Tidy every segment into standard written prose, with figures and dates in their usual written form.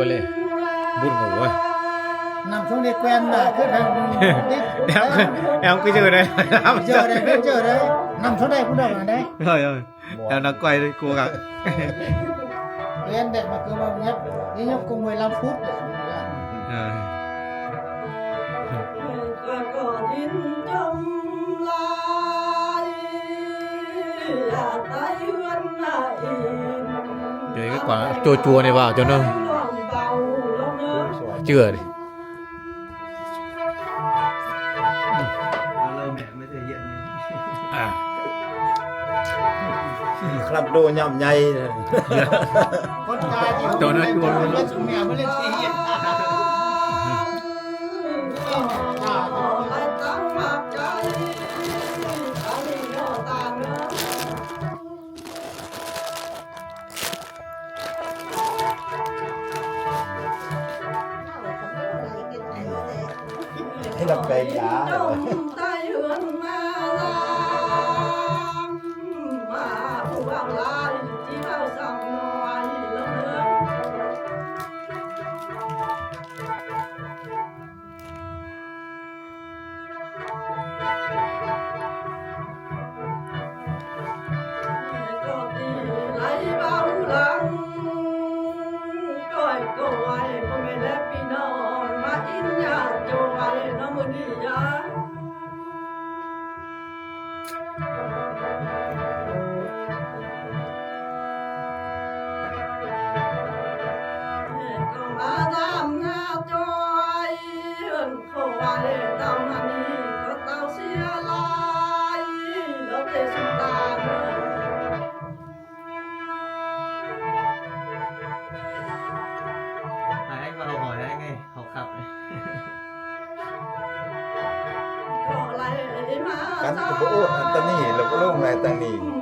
qua lên buồn ngủ rồi. Nằm xuống đi quen là cứ phải Em cứ chờ đây. chờ đây cứ chờ đấy, nằm xuống đây cũng được ở đấy. Rồi em đang quay đây cố gắng. Quen để mà cứ bao nhất ít nhất cùng 15 phút để Rồi cái quả chua chua này vào cho nó chưa đi. làm đồ nhầm nhây con trai thì cho nó chua luôn lên xuống mèo mới lên thể hiện. hay là cây giá Anh vào hỏi anh nghe học khập này. cắn cái bộ tao nỉ là cái lông này tao nỉ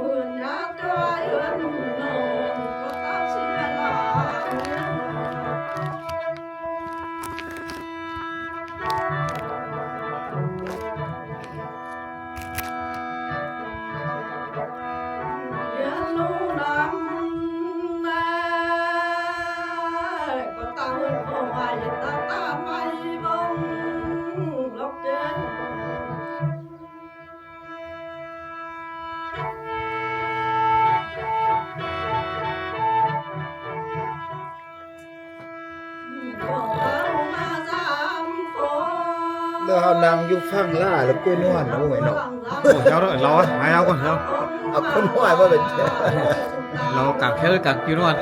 เรานั่งอยู่ฟังล่าแล้วกล้วยนวลนะmày nó Ủa nhau rồi lo hai nhau còn không? à con ngoài mà mình Lo càng khéo càng kêu luôn.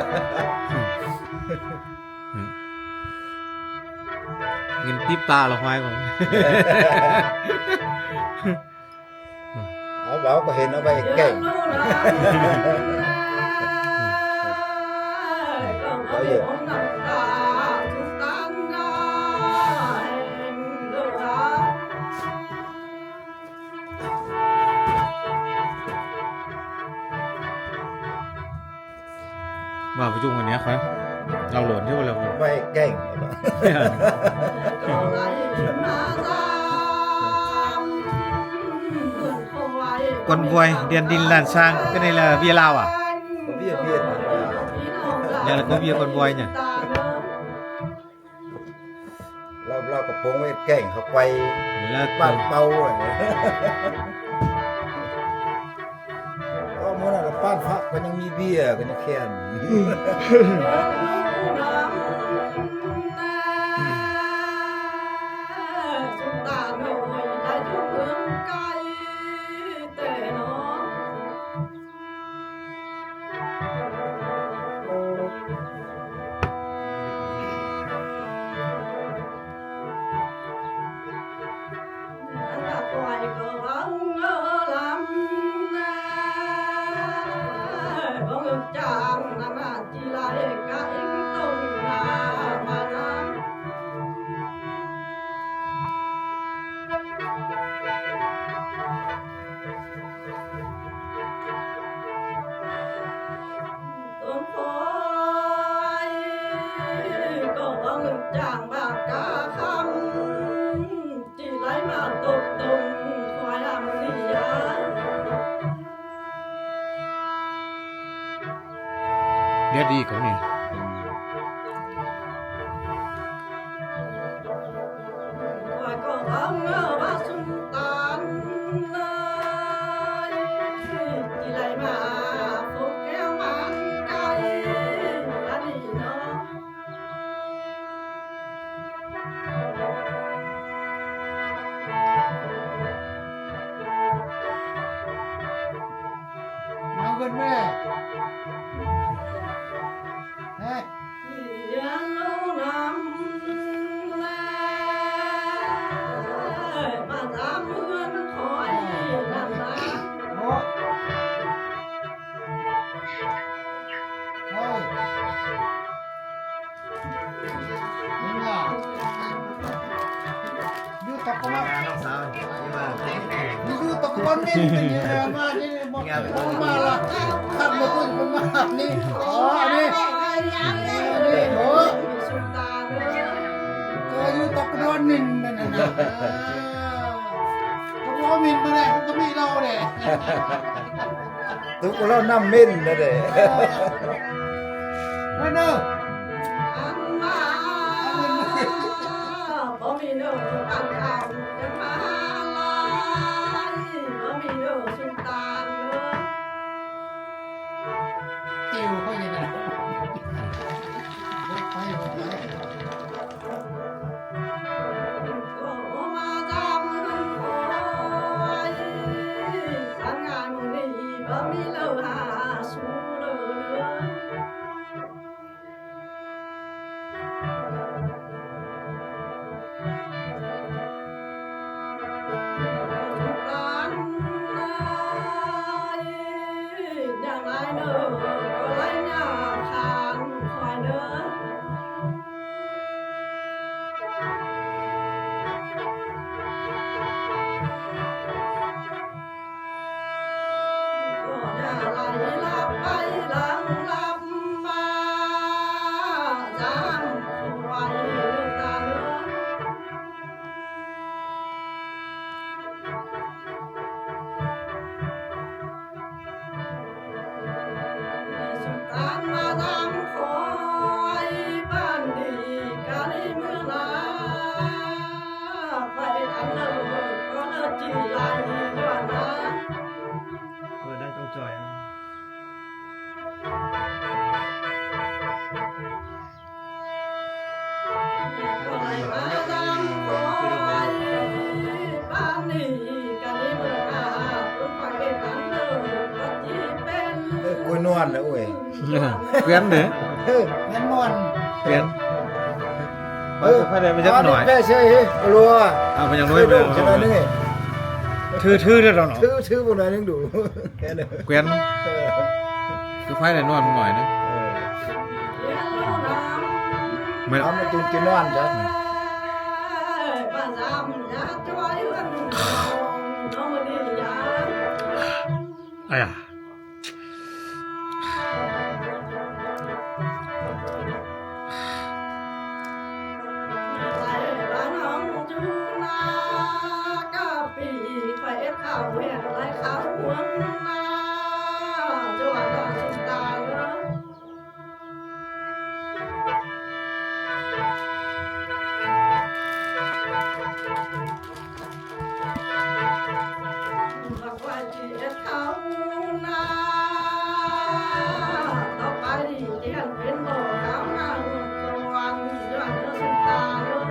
Nhìn tiếp ta là hoài còn. nó bảo có hình nó bay cảnh có gì Vào với chung cái này khoái. Lau lượn chứ là bay cảnh con voi điền đinh làn sang, cái này là bia Lào à? có bia Việt Đây là có bia con voi nhỉ?เรากับพงไว้แก่งเขาไป Là บ้านเป่าอะไรก็เมื่อนั้นบ้านพระก็ยังมีเบียร์ก็ยังแค้น chàng bạc ca khăm chỉ lấy mà tục tùng khoai làm gì á Biết đi có nè. นแม่เฮ้ย ยันโนนำแลมาตามเพื่อนคอยนำมา โอ้เฮ้ยนี่ล่ะยูตกมา น้องสาวที่ว่า ยูตกคนนี่เนี่ยมานี่มาละขับมาตุ้นมานี่อ๋อนี่นี่โอ้ สุตาเนื้อ ก็ยูตกโดนมินมันนะตกโดนมินมันแหละก็มีเราเนี่ย ทุกคนเราน้ำมิ้นนะเด้ นั่นเด้อ อันมาบ่มีเนื้ออันเอาจะมาลายบ่มีเนื้อสุตาเนื้อ จิ๋วเขาอย่างนั้นไป ก็มาตามคอยสังงานนี้บ่มีเลือหาสู้เลือ กันอย่างไรเนอก็ไรหน้าขานคอยเนอก็อย่าไหลลับไปหลังลับมาจำไว้เนื้อตาเนื้อ สุดท้ายมาทำคอยบ้านดีกาลีเมืองลาไปทำเลิกก็เลิกจีไรย้อนมา เปิดได้ต้องจอย ก็เลยมาทำคอยบ้านดีกาลีเมืองลาไปทำเลิกก็จีเป็น กล้วยนวลนะโอ้ย เกวียนเด้อ แม่นมอน เกวียนไปได้ไปจักหน่อย แม่เชื่อรัว เอาไปอย่างน้อย ไป ไป ใช่ไหมนี่ ทื่อๆเด้อเราเนาะ ชื่อบนนั้นยังดูแค่นั้น เกวียนคือไฟได้นอนหน่อยนึง เลี้ยงลูกน้ำ ไม่ เอามาจุนกินนวลจ้ะ บ้านจำยาจ้อยเอื้อนน้องดียา ไอ้อะ ใส่บ้านน้องจูนากะปีไฟข้าวเห็ดไรข้าวหวงนาจวนก็สุดตาเนื้อบักไว้ที่เอ็ดข้าวนาต่อไปเจียนเป็นบ่อข้าวนาหุ่นตะวันย้อนก็สุดตาเนื้อ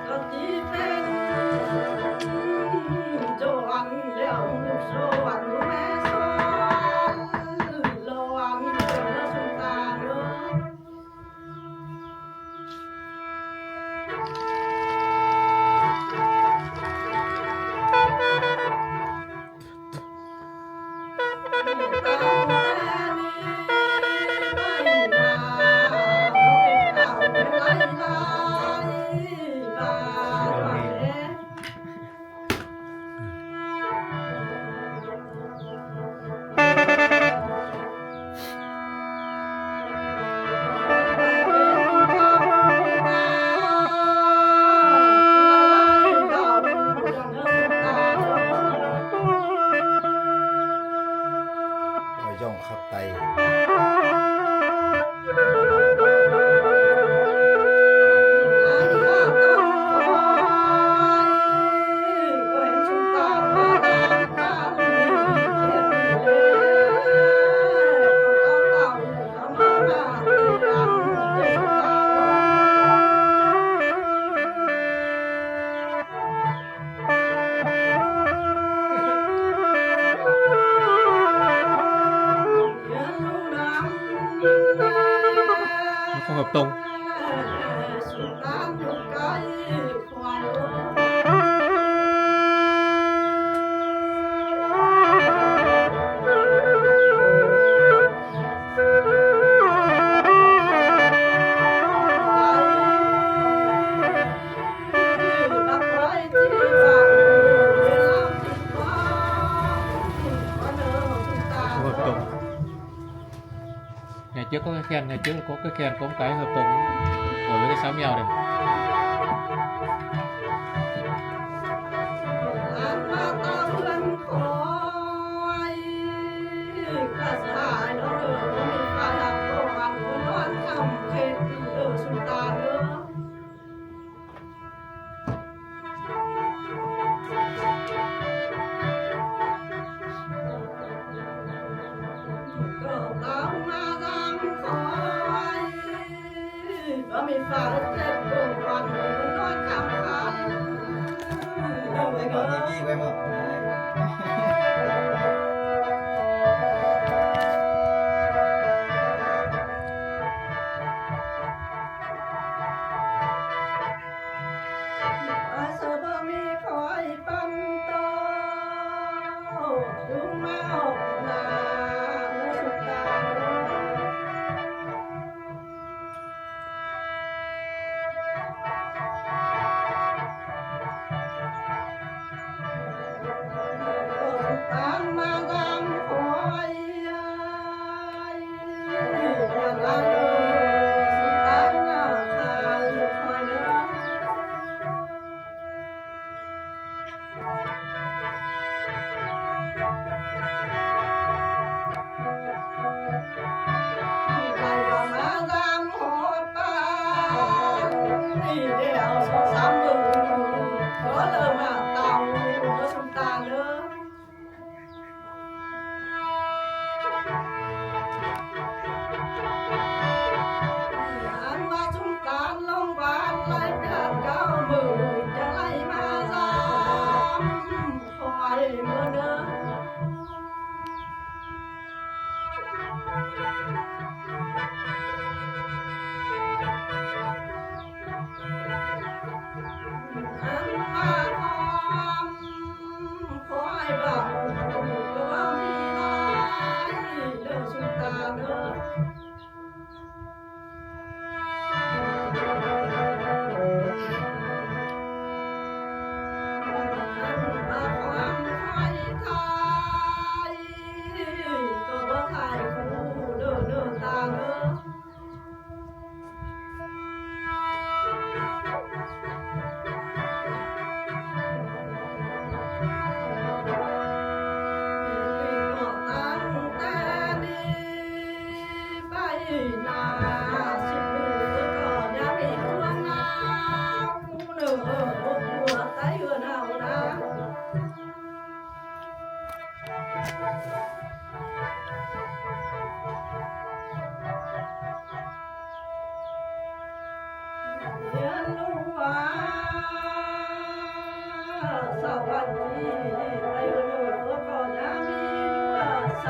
ก็ที่เป็นโจวันเลี้ยวโจวันแม่ซ้อนโลวันเจ้าสุนตาเนาะตาแต่นี้ไป ขอแบบตรง สุดน้ำอยู่ใกล้ควายขอแบบตรงngày trước có cái khen ngày trước có cái khen có một cái hợp đồng của với cái sáo mèo này มีฟ้าเจ็บดวงวันนอนคำคัน ไปก่อนที่ไปหมด อาเสบ่มีคอยปั้นโตดูมาออกหน้าเมื่อสุดตาตามมาตามคอยอย่างละเดิสุดตาหน้าคายคอยเดิน ไปก็มาตามหอตานี่เดียวสองสามมือก็เริ่มมาเต่าก็สมตาเด้ออันมาสมตาลงบานไล่เดือนเก้ามือจะไล่มาตามคอยเมื่อเด้อ อันมาหอมคอยบ่าวก็ว่ามีลายเด้อสุตาเด้ออันมาหอมคอยไทยก็ว่าไทยคู่เด้อเด้อตาเด้อ ก็ตั้งแต่นี้ไปนาสิบมือก็อย่ามีตัวหนาวเด้อหัวใจเอื้อหนาวนะเรียนรู้ว่าสวัสดีไปเอื้อก็อย่ามีตัวใส